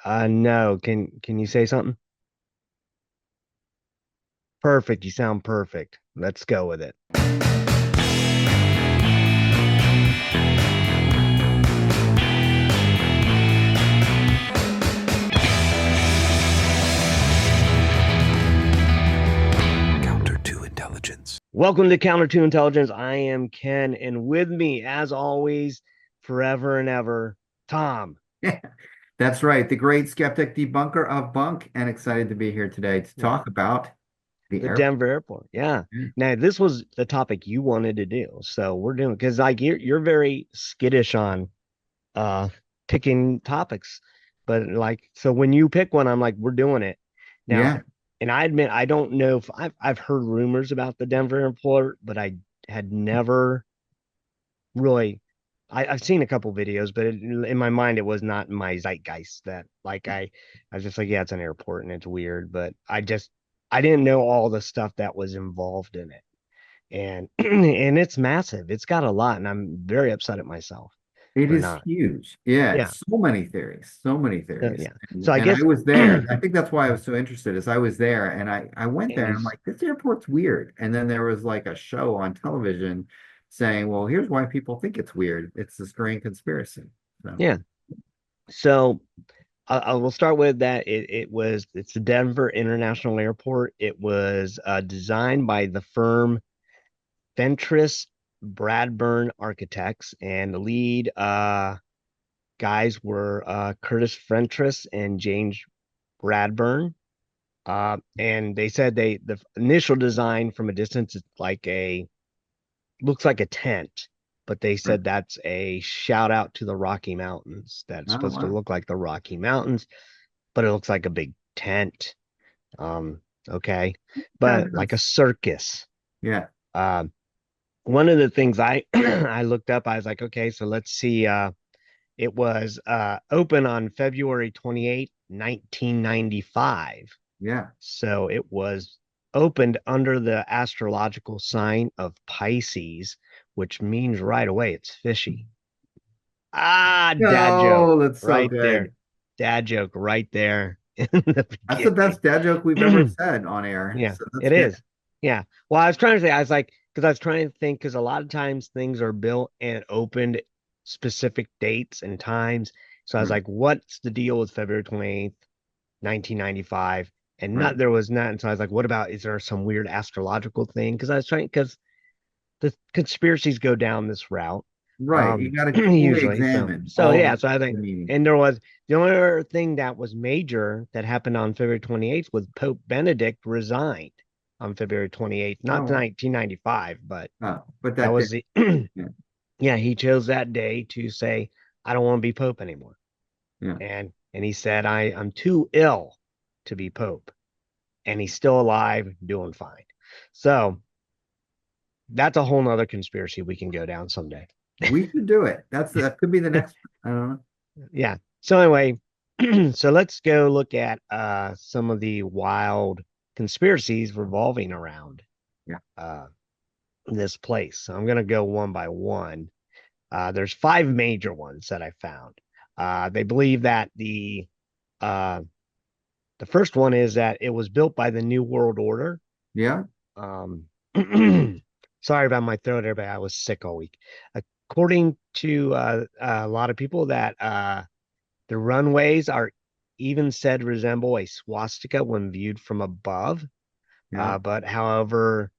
No. Can you say something? Perfect. You sound perfect. Let's go with it. Counter to intelligence. Welcome to Counter to Intelligence. I am Ken, and with me, as always, forever and ever, Tom. Yeah, that's right. The great skeptic debunker of bunk, and excited to be here today to Yeah, talk about the the airport. Denver Airport. Yeah. Yeah. Now, this was the topic you wanted to do, so we're doing because like you're very skittish on uh picking topics, but like so when you pick one, I'm like, we're doing it now. Yeah. And I admit I don't know if I've heard rumors about the Denver Airport, but I had never really I've seen a couple videos, but in my mind it was not in my zeitgeist that like I was just like, yeah, it's an airport and it's weird, but I didn't know all the stuff that was involved in it. And and it's massive. It's got a lot, and I'm very upset at myself It for is not. huge. Yeah, Yeah. so many theories, so many theories. Yeah. And, So I and I guess was there. I think that's why I was so interested is I was there and I went there and I'm and like, this airport's weird. And then there was like a show on television saying, well, here's why people think it's weird. It's this grand conspiracy. So, yeah. So I will start with that. It's the Denver International Airport. It was designed by the firm Fentress Bradburn Architects, and the lead guys were Curtis Fentress and James Bradburn. And they said the initial design from a distance is like a looks like a tent, but they right. said that's a shout out to the Rocky Mountains. That's Oh, supposed to wow. look like the Rocky Mountains, but it looks like a big tent. Um, okay, Kind but of like a does. circus. Yeah. Um, one of the things I I looked up, I was like, okay, so let's see. It was open on February 28th, 1995. Yeah. So it was opened under the astrological sign of Pisces, which means right away it's fishy. Ah, dad joke Oh, that's so right there. good. Dad joke right there in the That's the beginning. best dad joke we've ever said on air. Yeah, So that's it good. is. Yeah. Well, I was trying to say, I was like, because I was trying to think, because a lot of times things are built and opened specific dates and times. So I was Right. like, what's the deal with February 28th, 1995? And Right. not there was not. And so I was like, what about, is there some weird astrological thing? Because I was trying, because the conspiracies go down this route, Right. You got to fully usually. So, examine so all yeah. So I the think, meanings. and there was the only other thing that was major that happened on February 28th was Pope Benedict resigned on February 28th, not Oh, 1995, but but that that day. was the, Yeah. yeah, he chose that day to say, I don't want to be Pope anymore. Yeah. And he said, I'm too ill to be Pope. And he's still alive, doing fine. So that's a whole nother conspiracy we can go down someday. We should do it. That could be the next. I don't know. Yeah. So anyway, so let's go look at some of the wild conspiracies revolving around Yeah. this place. So I'm gonna go one by one. There's five major ones that I found. They believe that uh, the first one is that it was built by the New World Order. Yeah. Um, sorry about my throat, everybody. I was sick all week. According to a lot of people, that the runways are even said resemble a swastika when viewed from above. Yeah. But however,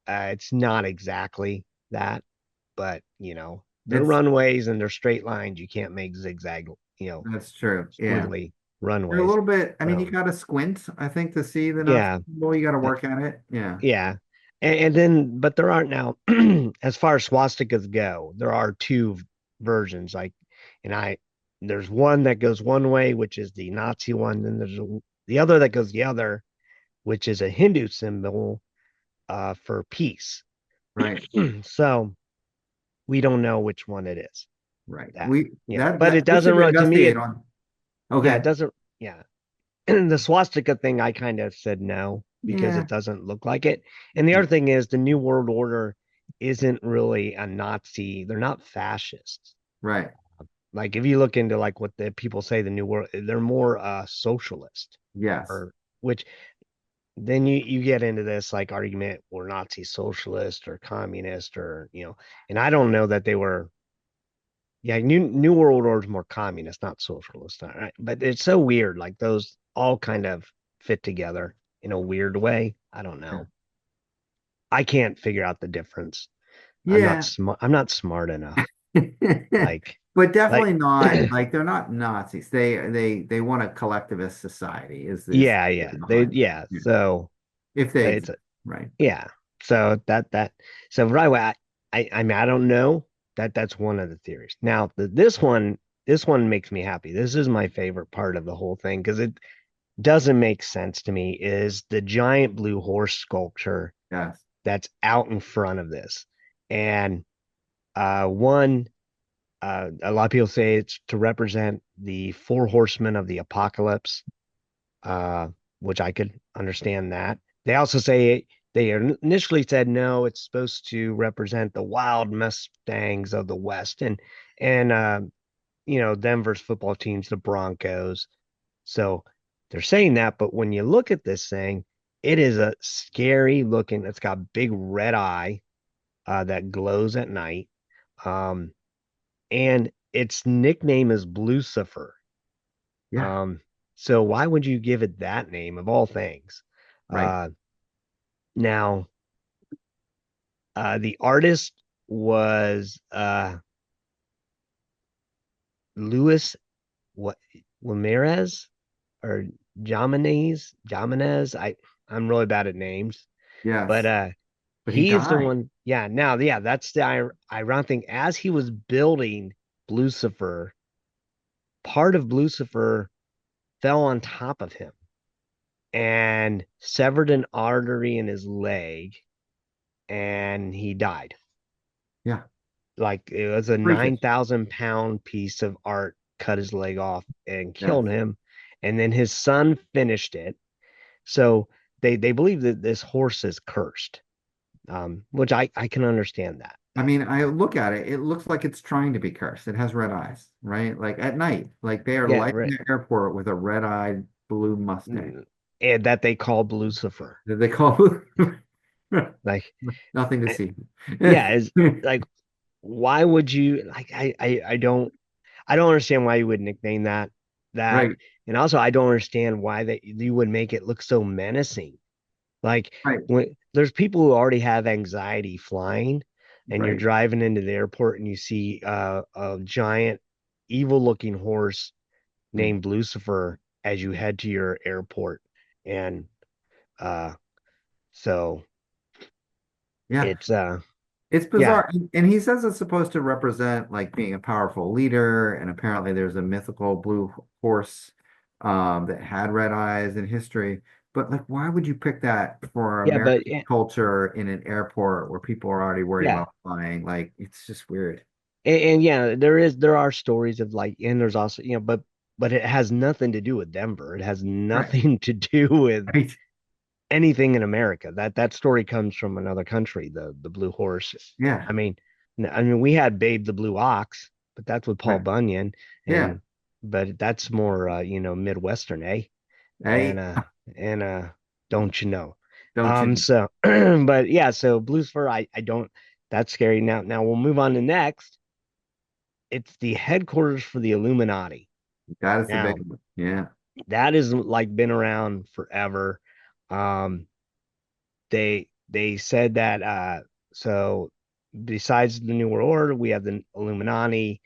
it's not exactly that. But they're It's runways and they're straight lines. You can't make zigzag, that's true. Yeah. squiggly They're a runways. little bit. I mean, you So got to squint. I think to see the Nazi yeah, symbol, you got to uh, work at it. Yeah. yeah. And then, but there aren't now, as far as swastikas go, there are two versions. Like, and there's one that goes one way, which is the Nazi one, and there's the other that goes the other, which is a Hindu symbol for peace. Right. So we don't know which one it is. Right. That, but it We doesn't should really, to me, investigate on. yeah, it Okay. doesn't, yeah. And the swastika thing, I kind of said no because Yeah. it doesn't look like it. And the other thing is the New World Order isn't really a Nazi. They're not fascists. Right. Like if you look into like what the people say the new world, they're more socialist, Yes. or which then you get into this like argument, or Nazi socialist or communist, or and I don't know that they were. Yeah, new world order is more communist, not socialist. All right, but it's so weird. Like those all kind of fit together in a weird way. I don't Yeah. know. I can't figure out the difference. I'm not Yeah. smart. I'm not smart enough. Like, But like, definitely not like they're not Nazis. They want a collectivist society is yeah, the yeah. idea They, behind it. yeah. Yeah. So If they it's, exist, right? yeah. So so right away, I mean, I don't know that's one of the theories. Now, this one makes me happy. This is my favorite part of the whole thing because it doesn't make sense to me. Is the giant blue horse sculpture Yes. that's out in front of this, and one. A lot of people say it's to represent the four horsemen of the apocalypse, uh, which I could understand that. They also say they initially said no, it's supposed to represent the wild Mustangs of the West, and Denver's football teams, the Broncos. So they're saying that, but when you look at this thing, it is a scary looking. It's got a big red eye that glows at night. Um, and its nickname is Blucifer. Yeah. Um, so why would you give it that name of all things? Right. Uh, now, the artist was Luis what Ramirez or Jamanez. I'm really bad at names, but Yes. But he he's the died. one. Yeah, now, yeah, that's the ironic thing. As he was building Blucifer, part of Blucifer fell on top of him and severed an artery in his leg, and he died. Yeah. Like it was a Freakish. 9,000 pound piece of art, cut his leg off and killed Yes. him. And then his son finished it. So they believe that this horse is cursed, which I can understand that. I mean, I look at it, it looks like it's trying to be cursed. It has red eyes, right? Like at night, like they are Yeah, lighting right. the airport with a red-eyed blue Mustang And that they call Lucifer. that they call Like, nothing to I, see. yeah, is like, why would you like? I don't understand why you would nickname that, Right, and also I don't understand why that you would make it look so menacing. Like right, when there's people who already have anxiety flying, and you're right. driving into the airport and you see a giant, evil-looking horse Mm. named Lucifer as you head to your airport, and uh, so Yeah, it's it's yeah, bizarre. And he says it's supposed to represent like being a powerful leader, and apparently there's a mythical blue horse that had red eyes in history. But like, why would you pick that for yeah, but American culture in an airport where people are already worried yeah. about flying? Like, it's just weird. And yeah, there are stories of like, and there's also, but it has nothing to do with Denver. It has Right, nothing to do with right. anything in America. That story comes from another country, the Blue Horse. Yeah, I mean, we had Babe the Blue Ox, but that's with Paul right. Bunyan, Yeah. and but that's more Midwestern, eh? And Hey, and don't you know? don't you? So but yeah, so Blues Fur, I don't that's scary. Now we'll move on to next. It's the headquarters for the Illuminati. That is the big Now, one. Yeah. that is like been around forever. Um, they said that so besides the New World Order, we have the Illuminati.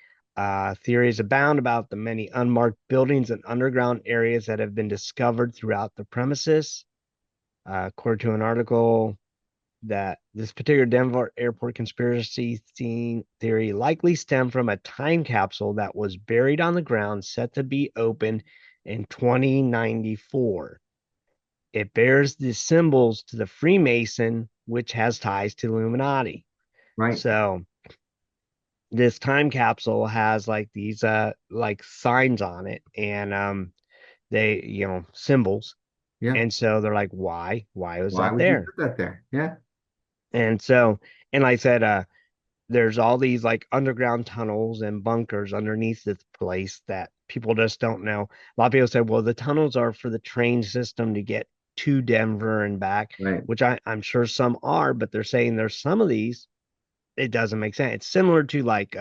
Theories abound about the many unmarked buildings and underground areas that have been discovered throughout the premises. According to an article, that this particular Denver Airport conspiracy scene theory likely stemmed from a time capsule that was buried on the ground, set to be opened in 2094. It bears the symbols to the Freemason, which has ties to the Illuminati. Right. So this time capsule has like these like signs on it, and they symbols, Yeah. and so they're like, why was Why that would you there? put that there? Yeah. And so, and like I said, there's all these like underground tunnels and bunkers underneath this place that people just don't know. A lot of people say, well, the tunnels are for the train system to get to Denver and back, Right. which I'm sure some are, but they're saying there's some of these, it doesn't make sense. It's similar to like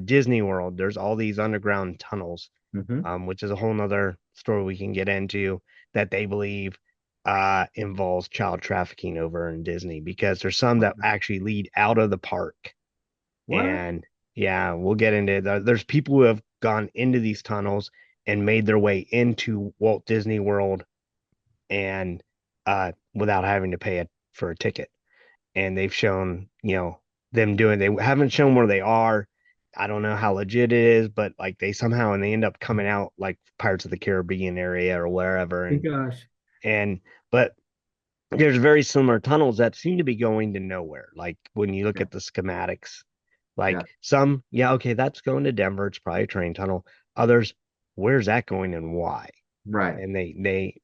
Disney World. There's all these underground tunnels, Hmm. which is a whole nother story we can get into that they believe involves child trafficking over in Disney because there's some that actually lead out of the park. What? And yeah, we'll get into it. There's people who have gone into these tunnels and made their way into Walt Disney World and without having to pay it for a ticket. And they've shown, them doing, they haven't shown where they are. I don't know how legit it is, but like they somehow and they end up coming out like Pirates of the Caribbean area or wherever. My gosh. And but there's very similar tunnels that seem to be going to nowhere. Like when you look Yeah. at the schematics, Yeah. like some, yeah, okay, that's going to Denver. It's probably a train tunnel. Others, where's that going and why? Right. And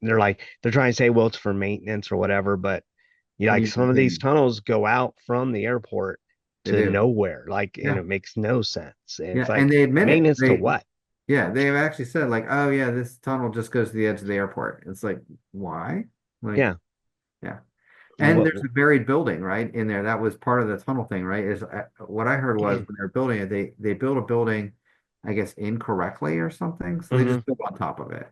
they're like they're trying to say, well, it's for maintenance or whatever, but And like you some of these think tunnels go out from the airport they to do. nowhere, like, and Yeah. it makes no sense. And it's Yeah. And like they admit it. maintenance to what? Yeah, they've actually said like, oh yeah, this tunnel just goes to the edge of the airport. It's like, why? Like, Yeah. yeah. And What? there's a buried building right in there. That was part of the tunnel thing, right? Is what I heard was when they're building it, they built a building, I guess, incorrectly or something. So they Hmm. just built on top of it.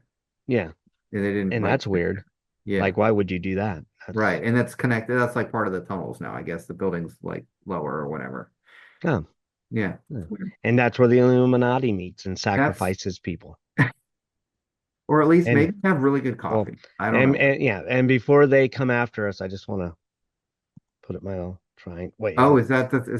Yeah. And they didn't And like, that's weird. yeah, Like, why would you do that? That's right. And that's connected. That's like part of the tunnels now. I guess the building's like lower or whatever. oh, Yeah, yeah. it's weird. And that's where the Illuminati meets and That's sacrifices people. or at least And maybe have really good well, coffee. I don't know. and yeah, and before they come after us, I just want to put up my little triangle. Wait, is Oh, it? is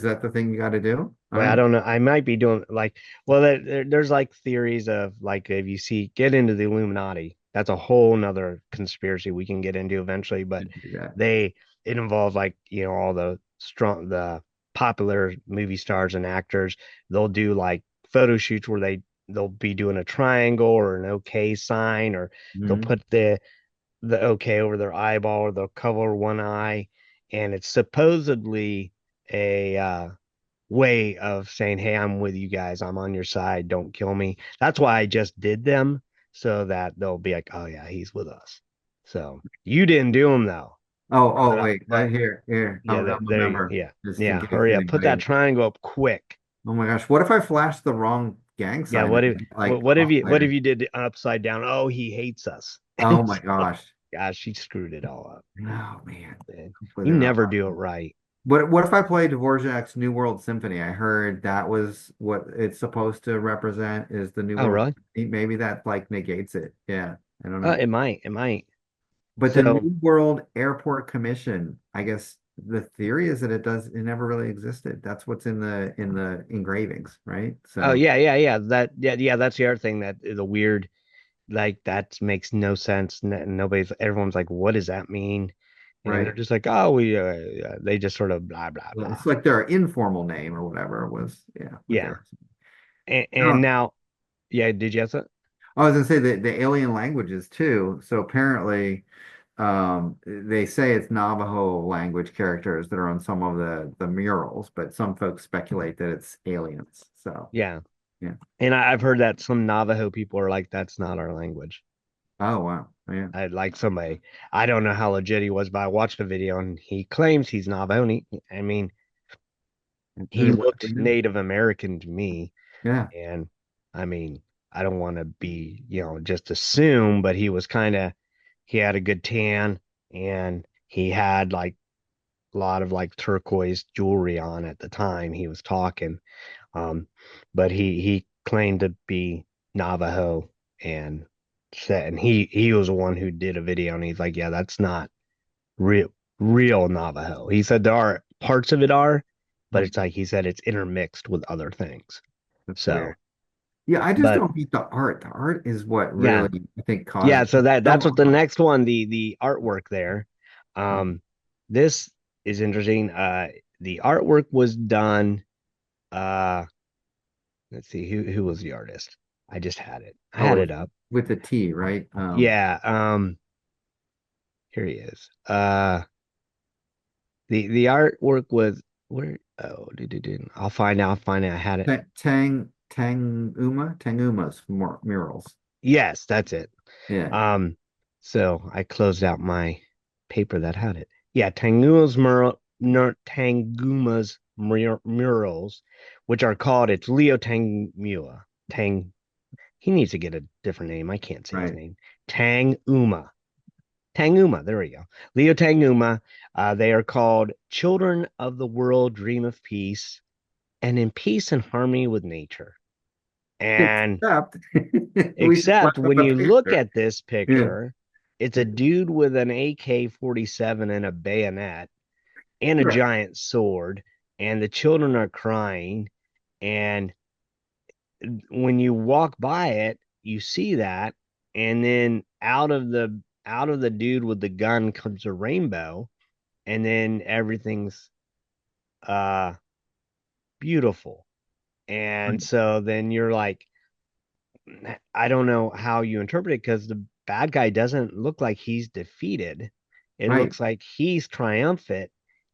that the thing you got to do? I Well, I don't. don't know. I might be doing like, well, there's like theories of like if you see get into the Illuminati, that's a whole nother conspiracy we can get into eventually. But Do that. they it involves like all the popular movie stars and actors. They'll do like photo shoots where they'll be doing a triangle or an OK sign, or they'll Mhm. put the OK over their eyeball, or they'll cover one eye, and it's supposedly a way of saying, hey, I'm with you guys. I'm on your side. Don't kill me. That's why I just did them so that they'll be like, oh, yeah, he's with us. So you didn't do them though. Oh, But, wait. Here. yeah, I'll remember yeah, just in yeah. case Hurry up. Put that anybody. triangle up quick. Oh my gosh, what if I flash the wrong gang Yeah. sign and like off What if later? you did upside down? Oh, he hates us. Oh my gosh. Gosh, she screwed it all up. Oh man, Man. You completely wrong. never do it right. What if I play Dvorak's New World Symphony? I heard that was what it's supposed to represent is the New Oh, World really? Symphony. Maybe that like negates it. Yeah, I don't know. It might. It might. But the So, New World Airport Commission, I guess the theory is that it never really existed. That's what's in the engravings, right? oh So, yeah, yeah, yeah. Yeah. That's the other thing that is a weird. Like that makes no sense. Everyone's like, what does that mean? And they're right. just like, oh, they just sort of blah blah Well, blah. it's like their informal name or whatever it was. Yeah, what they Yeah. were. And Oh, now, yeah, did you have that? I was gonna say the alien languages too. So apparently, they say it's Navajo language characters that are on some of the murals, but some folks speculate that it's aliens. So, Yeah. yeah. And I've heard that some Navajo people are like, that's not our language. Oh wow. Yeah. I like somebody, I don't know how legit he was, but I watched a video and he claims he's Navajo. I mean, he Then whatever looked it is. Native American to me. Yeah. And I mean, I don't want to be, just assume, but he had a good tan and he had like a lot of like turquoise jewelry on at the time he was talking. Um, but he claimed to be Navajo and and he was the one who did a video and he's like, yeah, that's not real Navajo. He said there are parts of it are, but it's like he said it's intermixed with other things. That's weird. So, Yeah, I just but don't get the art. The art is what yeah, really I think yeah. caused. So that's what Oh, the next one, the artwork there. Um, this is interesting. The artwork was done. Uh, let's see who was the artist. I just had it. I oh, had with it up. with the T, right? Yeah. Here he is. The artwork was. Where? Oh, I'll find out. I'll find out. I had it. Tanguma's murals. Yes, that's it. Yeah, Um, so I closed out my paper that had it. Yeah, Tanguma's murals, which are called it's Leo Tangua. Tang he needs to get a different name. I can't say his right. name. Tanguma. Tanguma, there we go. Leo Tanguma. They are called Children of the World Dream of Peace and in peace and harmony with nature. And Except we just except left up when a you look picture. at this Yeah, picture, it's a dude with an AK-47 and a bayonet and a right, giant sword, and the children are crying. And when you walk by it, you see that, and then out of the dude with the gun comes a rainbow, and then everything's uh beautiful. And so then you're like, I don't know how you interpret it because the bad guy doesn't look like he's defeated. It right. looks like he's triumphant,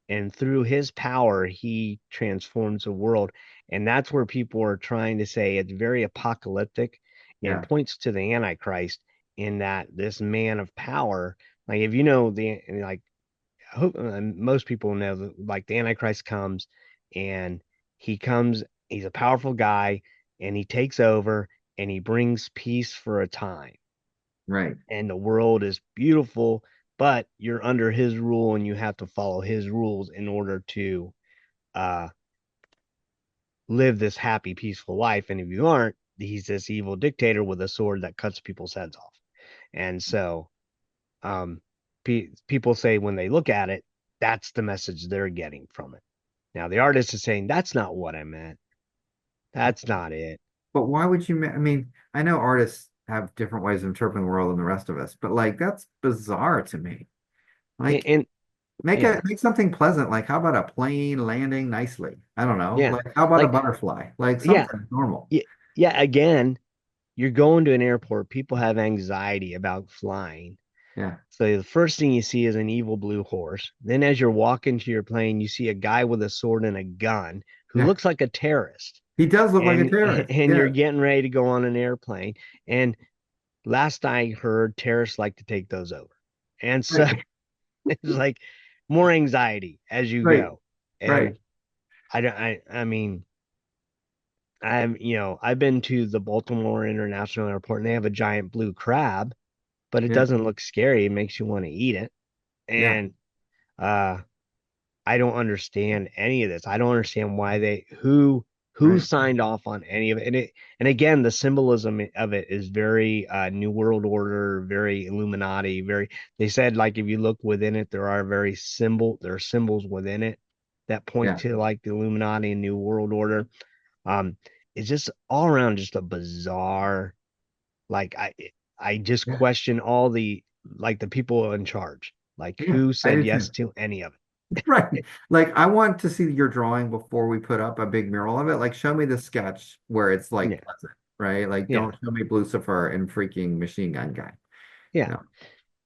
and through his power, he transforms the world. And that's where people are trying to say it's very apocalyptic and Yeah, points to the Antichrist in that this man of power, like if you know like most people know that like the Antichrist comes and he's a powerful guy and he takes over and he brings peace for a time. right. And the world is beautiful, but you're under his rule and you have to follow his rules in order to uh, live this happy, peaceful life. And if you aren't, he's this evil dictator with a sword that cuts people's heads off. And so um, people say when they look at it, that's the message they're getting from it. Now, the artist is saying, that's not what I meant. That's not it. But why would you? I mean, I know artists have different ways of interpreting the world than the rest of us, but like that's bizarre to me. Like, And yeah, make something pleasant. Like, how about a plane landing nicely? I don't know. yeah. Like, how about a Like, butterfly? Like yeah, something normal. yeah, yeah. Again, you're going to an airport, people have anxiety about flying. Yeah, So the first thing you see is an evil blue horse. Then as you're walking to your plane, you see a guy with a sword and a gun who yeah. looks like a terrorist. He does look like a And terrorist. and you're Yeah, getting ready to go on an airplane. And last I heard, terrorists like to take those over. And so right, it's like more anxiety as you right, go. right. And I don't I mean I've been to the Baltimore International Airport and they have a giant blue crab, but it Yeah, doesn't look scary. It makes you want to eat it. yeah, And uh I don't understand any of this. I don't understand why who right. signed off on any of it. And again, the symbolism of it is very New World Order, very Illuminati, very they said like if you look within it, there are symbols within it that point Yeah, to like the Illuminati and New World Order. Um, it's just all around just a bizarre, like I just yeah, question all the people in charge, like yeah. who I said do yes too. to any of Right. Like I want to see your drawing before we put up a big mural of it. Like show me the sketch where it's it. like Yeah, pleasant, right? Like yeah, don't show me Blucifer and freaking machine gun guy. yeah. No.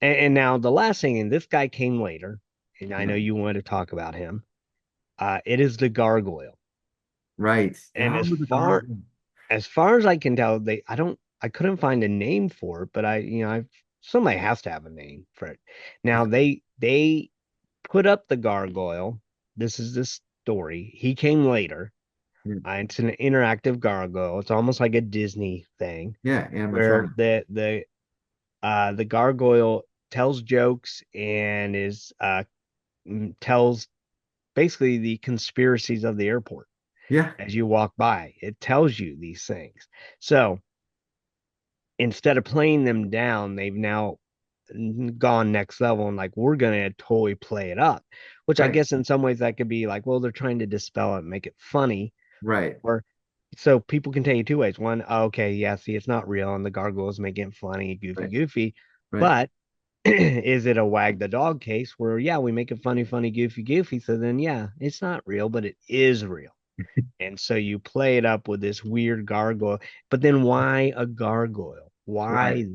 And now the last thing, and this guy came later, and I know Yeah. you wanted to talk about him. It is the gargoyle, Right. and Oh, the garden. as far as I can tell, I couldn't find a name for it, but somebody has to have a name for it. Now they put up the gargoyle. This is the story. He came later. Yeah, It's an interactive gargoyle. It's almost like a Disney thing yeah, where animatronic. the gargoyle tells jokes and is tells basically the conspiracies of the airport Yeah, as you walk by. It tells you these things. So instead of playing them down, they've now gone next level and like we're gonna totally play it up. Which I right, guess in some ways that could be like, well, they're trying to dispel it and make it funny. right, Or so people can take it two ways. One, oh, okay, yeah, see, it's not real, and the gargoyles making it funny, goofy, right, goofy. right. But is it a wag the dog case where yeah, we make it funny, funny, goofy, goofy? So then yeah, it's not real, but it is real. And so you play it up with this weird gargoyle. But then why a gargoyle? Right. Why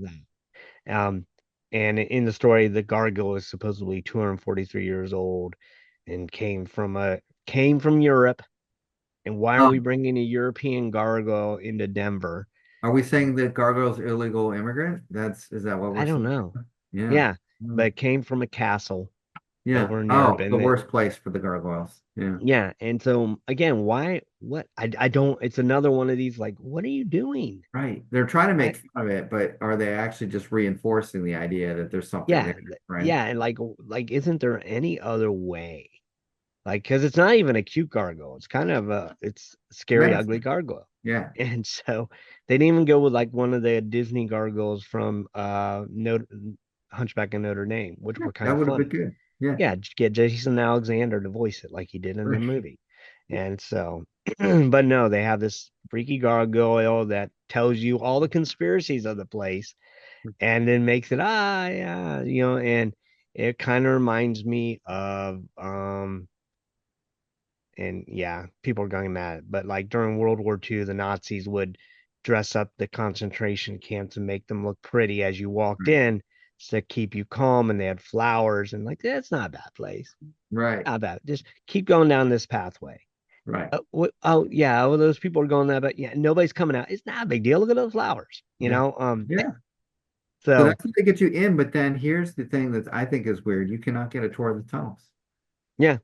that? And in the story, the gargoyle is supposedly 243 years old and came from a came from Europe, and why are we Um, bringing a European gargoyle into Denver? are we saying that Gargoyle's illegal immigrant? Is that what we're I don't saying? know. Yeah. Yeah, but Mm. it came from a castle Yeah. over in Europe, Oh, the and worst place for the gargoyles. Yeah. yeah, and so again, why? What? I don't. It's another one of these like, what are you doing? Right. They're trying to Why? make fun of it, but are they actually just reinforcing the idea that there's something Yeah, there? Right. yeah, and like, isn't there any other way? Like, because it's not even a cute gargoyle. It's kind of it's a scary, ugly Menacing. gargoyle. Yeah. And so they didn't even go with like one of the Disney gargoyles from Hunchback of Notre Dame, which Yeah. were kind That of would have been funny. good. Yeah. Yeah, just get Jason Alexander to voice it like he did in the Right. movie. And so, but no, they have this freaky gargoyle that tells you all the conspiracies of the place and then makes it yeah, and it kind of reminds me of and yeah, people are going mad, but like during World War II, the Nazis would dress up the concentration camps and make them look pretty as you walked Right. in to keep you calm, and they had flowers and like that's not a bad place. Right. Not bad. Just keep going down this pathway. Right. Oh yeah, well, those people are going there, but yeah, nobody's coming out. It's not a big deal. Look at those flowers, you Yeah. know. Yeah. So So that's what they get you in, but then here's the thing that I think is weird. You cannot get a tour of the tunnels. yeah,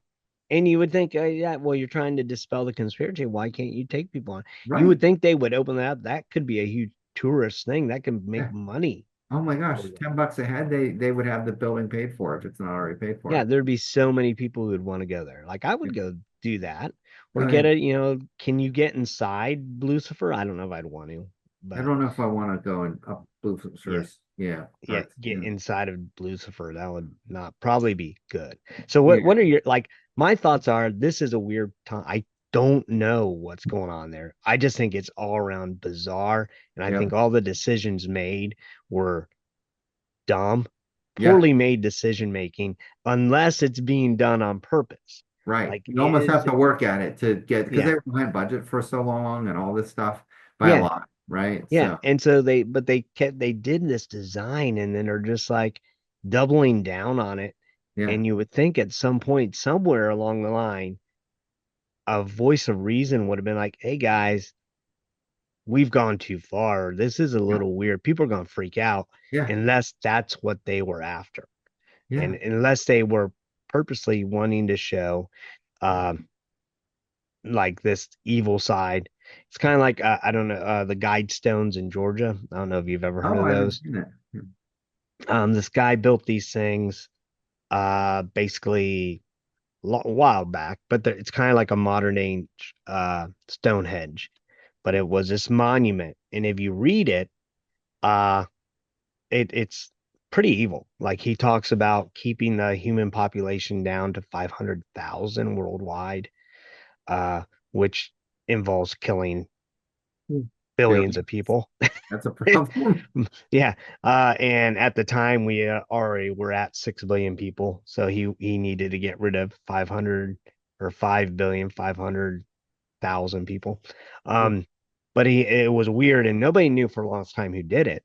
and you would think, yeah, well, you're trying to dispel the conspiracy. Why can't you take people on? You Right. would think they would open that up. That could be a huge tourist thing. That could make Yeah. money. Oh my gosh, For them. $10 a head, they would have the building paid for if it's not already paid Yeah, for. there'd be so many people who would want to go there. Like I Yeah. would go do that or Oh get yeah. a, can you get inside Blucifer? I don't know if I'd want to, I but don't know if I want to go and up yeah. Blue's yeah Yeah, parts. get Yeah. inside of Blucifer. That would not probably be good. So Yeah. what are your like my thoughts are this is a weird time. I don't know what's going on there. I just think it's all around bizarre. And I Yep. think all the decisions made were dumb, Yeah. poorly made decision making, unless it's being done on purpose. Right. Like You it almost is have to work at it to get because they yeah. were behind budget for so long and all this stuff by a Yeah. lot, right? Yeah. So And so they did this design and then are just like doubling down on it. yeah. And you would think at some point, somewhere along the line, a voice of reason would have been like, hey guys, we've gone too far. This is a Yeah. little weird. People are going to freak out Yeah. unless that's what they were after. And Yeah. unless they were purposely wanting to show um, like this evil side. It's kind of like, I don't know, the guide stones in Georgia. I don't know if you've ever heard Oh, of I haven't those. seen it. This guy built these things basically a while back, but it's kind of like a modern day Stonehenge. But it was this monument, and if you read it, uh, it's pretty evil. Like he talks about keeping the human population down to 500,000 worldwide, which involves killing Hmm. billions Billy, of people. that's a problem. Yeah. And at the time we already were at 6 billion people. So he needed to get rid of 500 or 5,500,000 people. Um, but it was weird and nobody knew for a long time who did it.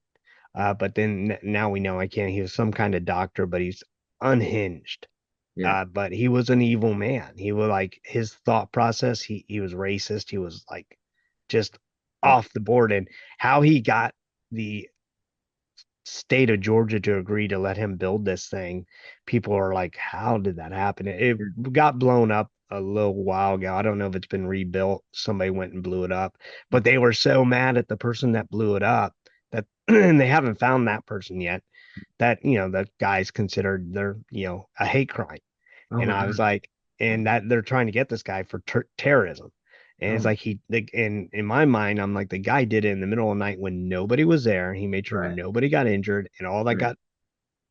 But then now we know I can't. He was some kind of doctor, but he's unhinged. Yeah. But he was an evil man. He was like his thought process. He was racist. He was like just Oh, off the board. And how he got the state of Georgia to agree to let him build this thing, people are like, how did that happen? It yeah. got blown up a little while ago. I don't know if it's been rebuilt. Somebody went and blew it up, but they were so mad at the person that blew it up that and they haven't found that person yet. That that guy's considered a hate crime. Oh And my I was God. like, and that they're trying to get this guy for terrorism. And it's Oh, like in my mind, I'm like, the guy did it in the middle of the night when nobody was there. He made sure right. nobody got injured, and all that Right. got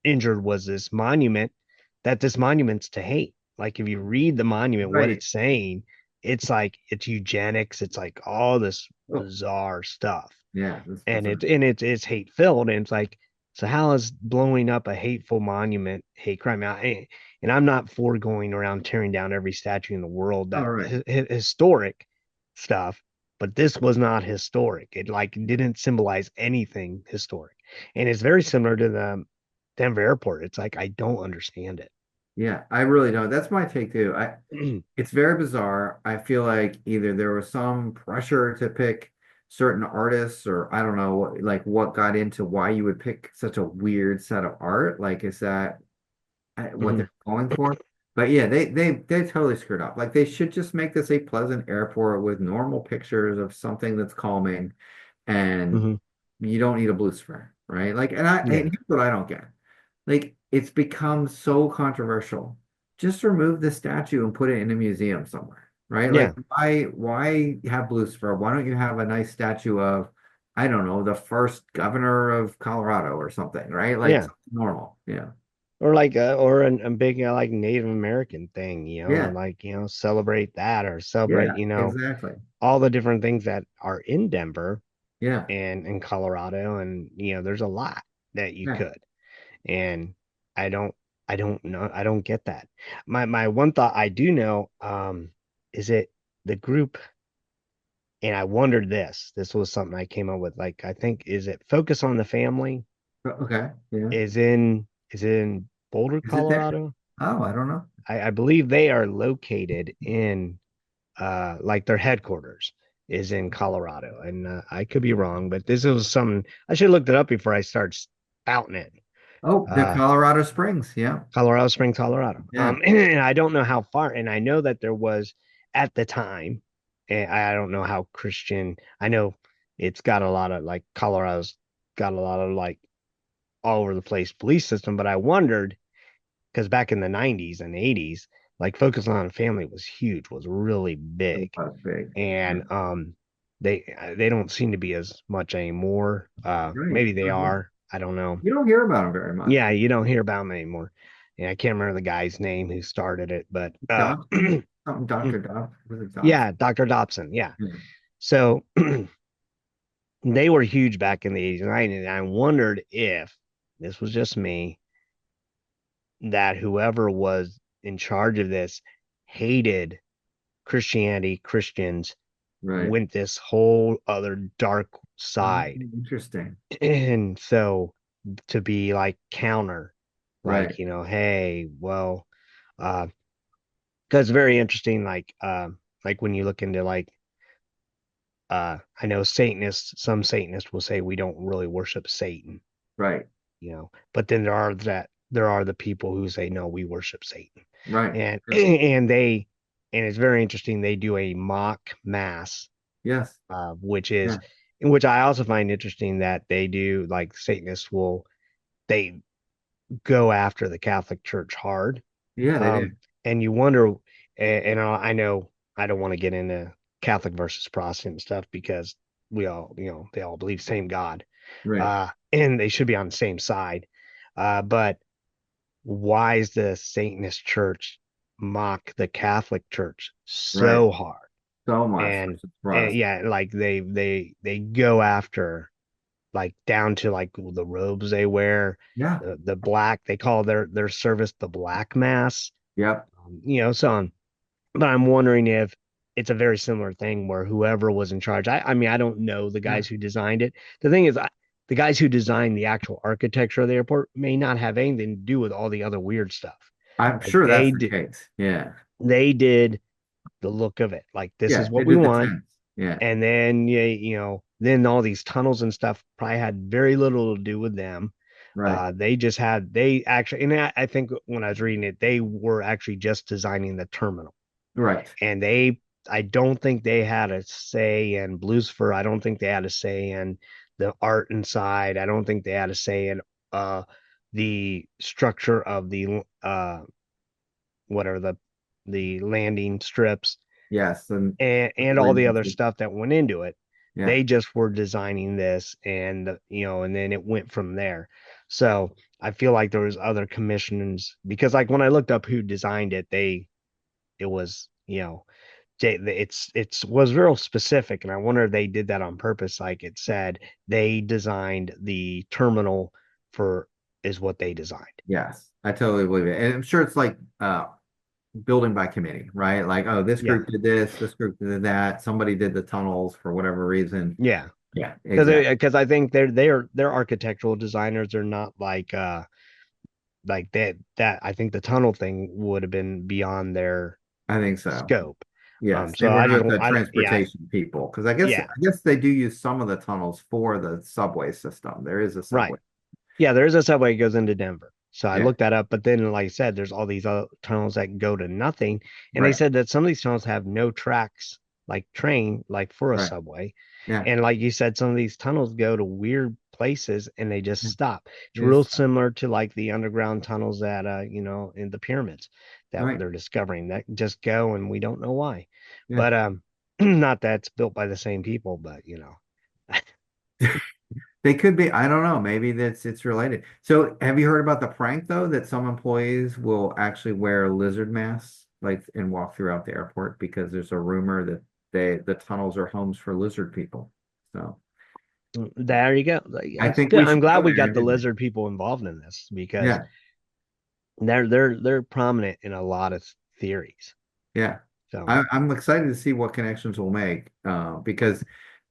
injured was this monument's to hate. Like if you read the monument, what Right. it's saying, it's like it's eugenics, it's like all this Oh, bizarre stuff yeah. That's and bizarre. it's hate filled and it's like so how is blowing up a hateful monument hate crime and I'm not for going around tearing down every statue in the world All that right. historic stuff, but this was not historic. It like didn't symbolize anything historic, and it's very similar to the Denver airport. It's like I don't understand it. Yeah, I really don't. That's my take too. It's very bizarre. I feel like either there was some pressure to pick certain artists, or I don't know like what got into why you would pick such a weird set of art. Like, is that what Hmm. they're going for? But yeah, they totally screwed up. Like, they should just make this a pleasant airport with normal pictures of something that's calming, and Hmm. you don't need a Blucifer, right? Like, and Yeah, here's what I don't get. Like, it's become so controversial. Just remove the statue and put it in a museum somewhere, right? Like, yeah, why have Lucifer? Why don't you have a nice statue of, I don't know, the first governor of Colorado or something, right? Like, yeah. something normal. Yeah. Or like or a big like Native American thing, Yeah. like celebrate that or celebrate, Yeah, exactly. all the different things that are in Denver Yeah. and in Colorado, and there's a lot that you Yeah. could. And I don't I don't know, I don't get that. My one thought I do know, is it the group, and I wondered this was something I came up with, like, I think, is it Focus on the Family, Okay. Yeah. is in Boulder, Is it there? Colorado. Oh, I don't know. I believe they are located in, like, their headquarters is in Colorado, and I could be wrong, but this was something I should have looked it up before I start spouting it. Oh, the uh Colorado Springs. Yeah. Colorado Springs, Colorado. Yeah. And I don't know how far, and I know that there was at the time, and I don't know how Christian. I know it's got a lot of, like, Colorado's got a lot of, like, all over the place belief system, but I wondered because back in the 90s and 80s, like, Focus on the Family was huge, was really It big, was big. Yeah. and they don't seem to be as much anymore. Right. Maybe they Oh, yeah. are. I don't know. You don't hear about them very much. Yeah, you don't hear about them anymore. Yeah, I can't remember the guy's name who started it, but Dobson? Something Dr. Dob was it Dobson? yeah, Dr. Dobson. Yeah. Yeah. So they were huge back in the 80s and 90s. And I wondered if this was just me, that whoever was in charge of this hated Christianity, Christians, Right. went this whole other dark side. Interesting. And so, to be like counter, Right. like, hey, well, uh, because it's very interesting, like when you look into, like, I know some Satanists will say we don't really worship Satan, Right. but then there are the people who say no, we worship Satan. Right. And Sure. it's very interesting, they do a mock mass, Yes. which is, Yeah. in which I also find interesting, that they do, like, Satanists will, they go after the Catholic Church hard. Yeah, they do. Um, and you wonder, and I know I don't want to get into Catholic versus Protestant stuff, because we all, they all believe same God, Right. and they should be on the same side. But why is the Satanist Church mock the Catholic Church Right. so hard? So much And, versus and Protestant. yeah, like, they go after, like, down to, like, the robes they wear, Yeah. the black, they call their service the Black Mass, Yep. so on. But I'm wondering if it's a very similar thing where whoever was in charge. I mean, I don't know the Yeah. guys who designed it. The thing is, the guys who designed the actual architecture of the airport may not have anything to do with all the other weird stuff. I'm Like, sure that's the case. Yeah. they did the look of it. Like, this is Yeah. They what we did the want. tents. Yeah. And then, yeah, then all these tunnels and stuff probably had very little to do with them. Right. They actually, and I think when I was reading it, they were actually just designing the terminal. Right. And I don't think they had a say in Blucifer. I don't think they had a say in the art inside. I don't think they had a say in, uh, the structure of the, what are the landing strips, Yes. And and all the other frequency. stuff that went into it. Yeah. They just were designing this, and and then it went from there. So I feel like there was other commissions, because, like, when I looked up who designed it, it was, it's was real specific, and I wonder if they did that on purpose. Like, it said they designed the terminal for, is what they designed. Yes. I totally believe it. And I'm sure it's like building by committee, right? Like, oh, this Yeah, group did this group did that. Somebody did the tunnels for whatever reason. yeah. Yeah, Because exactly. I think they're architectural designers. They're not like, like that I think the tunnel thing would have been beyond their I think so. scope. Yes, they So were I just not the I yeah, transportation people because yeah, I guess they do use some of the tunnels for the subway system. There is a right. subway. Yeah, there is a subway that goes into Denver. So I Yeah, looked that up, but then like I said, there's all these other tunnels that go to nothing. And they right, said that some of these tunnels have no tracks like train, like for a right. subway. Yeah, And like you said, some of these tunnels go to weird places and they just yeah. stop. It's real Yes, similar to like the underground tunnels that in the pyramids that right. they're discovering that just go and we don't know why. Yeah. But not that it's built by the same people, but They could be, I don't know, maybe that's it's related. So have you heard about the prank though, that some employees will actually wear lizard masks like and walk throughout the airport because there's a rumor that the tunnels are homes for lizard people. So there you go. Like, I that's think good. we I'm should glad go we there got the anyway. lizard people involved in this because Yeah, they're prominent in a lot of theories. yeah. So I'm excited to see what connections we'll make because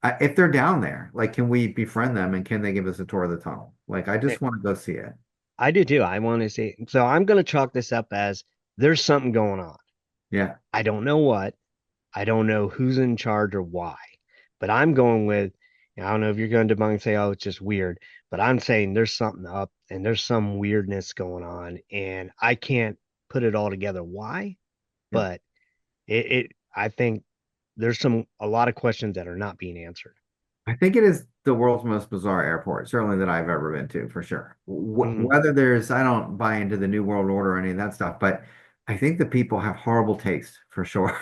if they're down there, like, can we befriend them and can they give us a tour of the tunnel? Like, I eh, just want to go see it. I do too. I want to see. So I'm going to chalk this up as there's something going on. Yeah, I don't know what. I don't know who's in charge or why, but I'm going with. I don't know if you're going to debunk and say, "Oh, it's just weird," but I'm saying there's something up and there's some weirdness going on, and I can't put it all together. Why? yeah. But I think there's a lot of questions that are not being answered. I think it is the world's most bizarre airport, certainly that I've ever been to, for sure. Mhm. Whether I don't buy into the New World Order or any of that stuff, but I think the people have horrible taste for sure.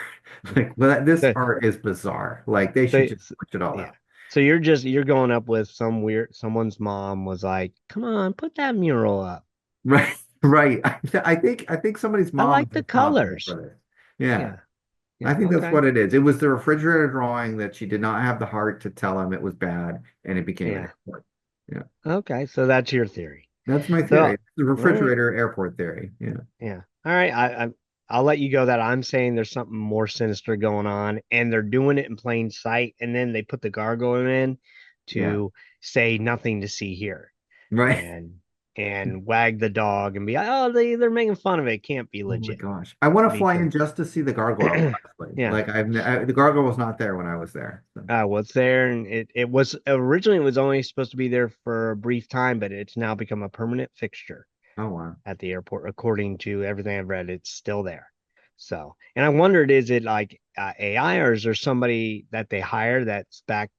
Like, well, this So, art is bizarre. Like, they should so, just switch it all yeah. out. So you're going up with someone's mom was like, "Come on, put that mural up. Right, right. I think somebody's I mom like is the responsible for colors." this. Yeah, Yeah. Yeah. I think that's Okay. what it is. It was the refrigerator drawing that she did not have the heart to tell him it was bad, and it became an Yeah. airport. Yeah, Okay. So that's your theory. that's my So, theory. all It's the right. refrigerator airport theory. Yeah. Yeah. All right. I'll let you go that I'm saying there's something more sinister going on and they're doing it in plain sight. And then they put the gargoyle in Yeah. to say nothing to see here Right. and wag the dog and be like, oh, they're making fun of it. It can't be Oh my legit gosh. I want to fly because in just to see the gargoyle, honestly. yeah, Like the gargoyle was not there when I was there. So. what's there and it was originally it was only supposed to be there for a brief time, but it's now become a permanent fixture Oh wow. at the airport. According to everything I've read, it's still there. So, and I wondered, is it like AI or is there somebody that they hire that's back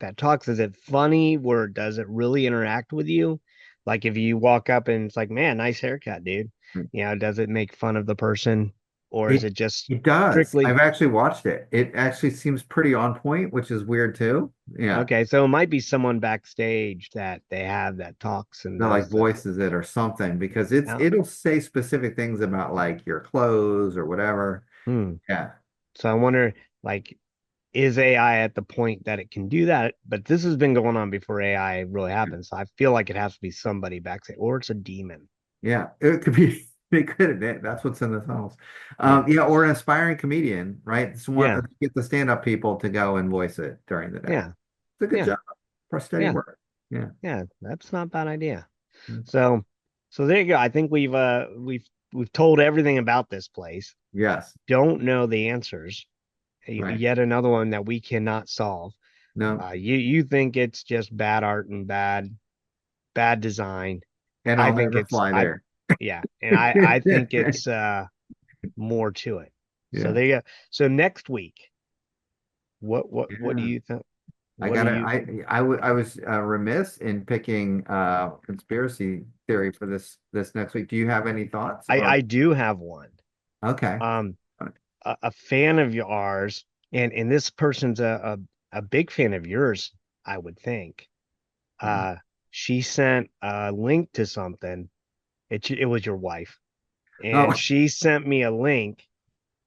that talks? Is it funny or does it really interact with you? Like if you walk up and it's like, man, nice haircut, dude. Does it make fun of the person or is It it just it does. strictly I've actually watched it. It actually seems pretty on point, which is weird too. Yeah. okay? So it might be someone backstage that they have that talks and That like does the voices it or something because yeah. it'll say specific things about like your clothes or whatever. Hmm. Yeah. So I wonder, like, is AI at the point that it can do that? But this has been going on before AI really happened. So I feel like it has to be somebody backstage, or it's a demon. Yeah. It could be it could be. That's what's in the tunnels. Yeah. Yeah, or an aspiring comedian, right? Someone Yeah. get the stand-up people to go and voice it during the day. Yeah. It's a good Yeah. job for steady Yeah. work. Yeah. Yeah. That's not a bad idea. Mm. So there you go. I think we've told everything about this place. Yes. Don't know the answers. Right. Yet another one that we cannot solve. No. You think it's just bad art and bad design. And I I'll think never it's fly I there. yeah, and I think it's more to it. So Yeah. there you go. So next week, what do Yeah. you think? I What do gotta, you think? I was remiss in picking conspiracy theory for this next week. Do you have any thoughts or I do have one. okay. Um, a fan of yours, and this person's a big fan of yours, I would think. Mm. Uh, she sent a link to something. It was your wife, Oh, and she sent me a link,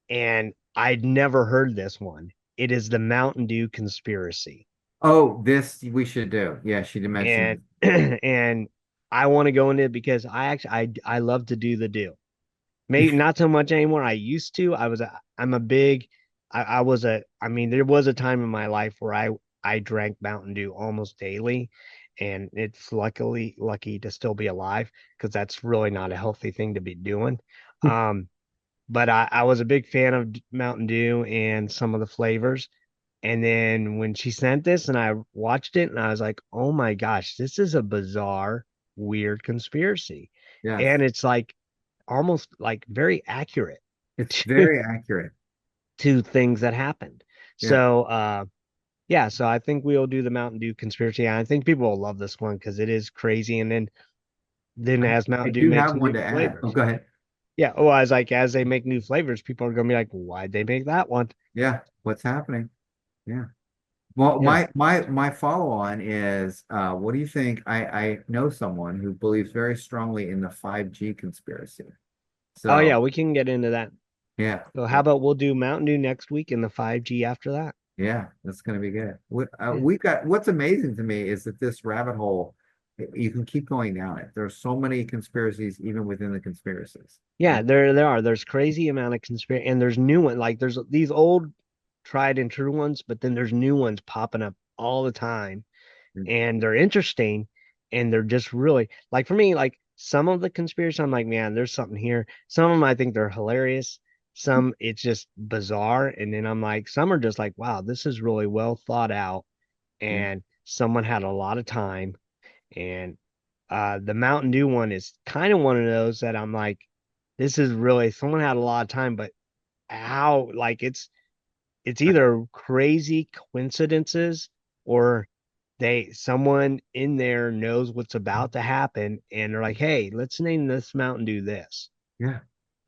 and I'd never heard this one. It is the Mountain Dew conspiracy. oh, this we should do. Yeah, she did mention And this. and I want to go into it because I love to do the do. Maybe not so much anymore. I used to. I'm a big I was a I mean there was a time in my life where I drank Mountain Dew almost daily and it's lucky to still be alive because that's really not a healthy thing to be doing. Um, but I was a big fan of Mountain Dew and some of the flavors. And then when she sent this and I watched it and I was like, oh my gosh, this is a bizarre, weird conspiracy. Yes, And it's like almost like very accurate it's to, very accurate. to things that happened. Yeah. So yeah, so I think we'll do the Mountain Dew conspiracy. And I think people will love this one because it is crazy. And then I, as I Mountain Dew do makes have one new to add. Oh, flavors. go ahead. Yeah. Oh, I was like, as they make new flavors, people are gonna be like, why'd they make that one? Yeah, what's happening? Yeah. Well, Yeah. my follow on is what do you think? I know someone who believes very strongly in the 5G conspiracy. Oh So yeah, we can get into that. yeah, So how about we'll do Mountain Dew next week and the 5G after that? yeah, that's going to be good. Yeah. We've got what's amazing to me is that this rabbit hole, you can keep going down it. There's so many conspiracies even within the conspiracies. Yeah, there are. There's crazy amount of conspiracy and there's new ones. Like there's these old tried and true ones, but then there's new ones popping up all the time. And they're interesting and they're just really like for me, like some of the conspiracy, I'm like, man, there's something here. Some of them I think they're hilarious. Some it's just bizarre. And then I'm like, some are just like, wow, this is really well thought out. Yeah, And someone had a lot of time. And the Mountain Dew one is kind of one of those that I'm like, this is really someone had a lot of time, but how like it's either crazy coincidences or they someone in there knows what's about to happen and they're like, hey, let's name this Mountain Dew this. yeah.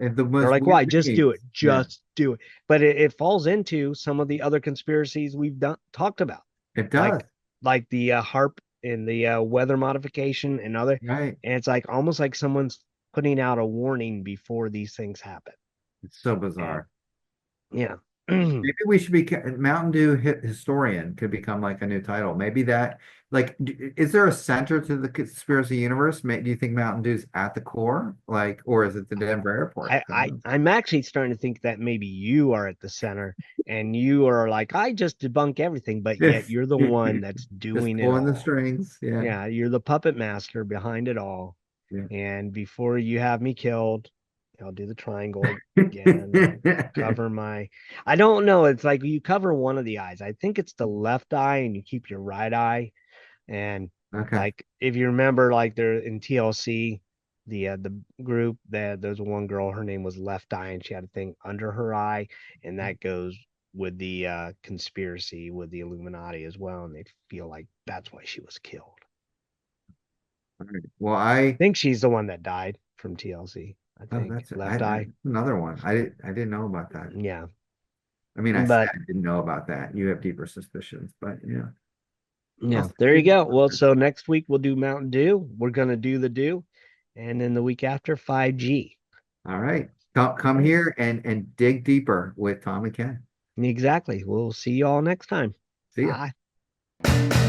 And the They're most like, weird why? Just thing do is, it. yeah, Just do it. But it falls into some of the other conspiracies we've done talked about, it does. like the harp and the weather modification and other. Right. And it's like almost like someone's putting out a warning before these things happen. It's so And bizarre. yeah. Maybe we should be Mountain Dew historian could become like a new title. Maybe that like is there a center to the conspiracy universe? Do you think Mountain Dew's at the core? Like, or is it the Denver Airport? I don't know. I'm actually starting to think that maybe you are at the center and you are like, I just debunk everything, but yet Yes. you're the one that's Just doing it pulling the all. strings. Yeah. Yeah, you're the puppet master behind it all. Yeah. And before you have me killed, I'll do the triangle again. I'll cover my, I don't know. It's like you cover one of the eyes. I think it's the left eye and you keep your right eye. And Okay. like if you remember, like they're in TLC, the group that there's one girl, her name was Left Eye, and she had a thing under her eye, and that goes with the conspiracy with the Illuminati as well, and they feel like that's why she was killed. All right. Well, I think she's the one that died from TLC. I oh, think that's Left Eye. another one. I didn't know about that. Yeah, I mean, I said but I didn't know about that. You have deeper suspicions, but yeah. yeah, Also, there you go. Well, so next week we'll do Mountain Dew. We're gonna do the Dew, and then the week after 5G. all right. Come Right. here and dig deeper with Tom and Ken. Exactly. We'll see you all next time. See ya. Bye.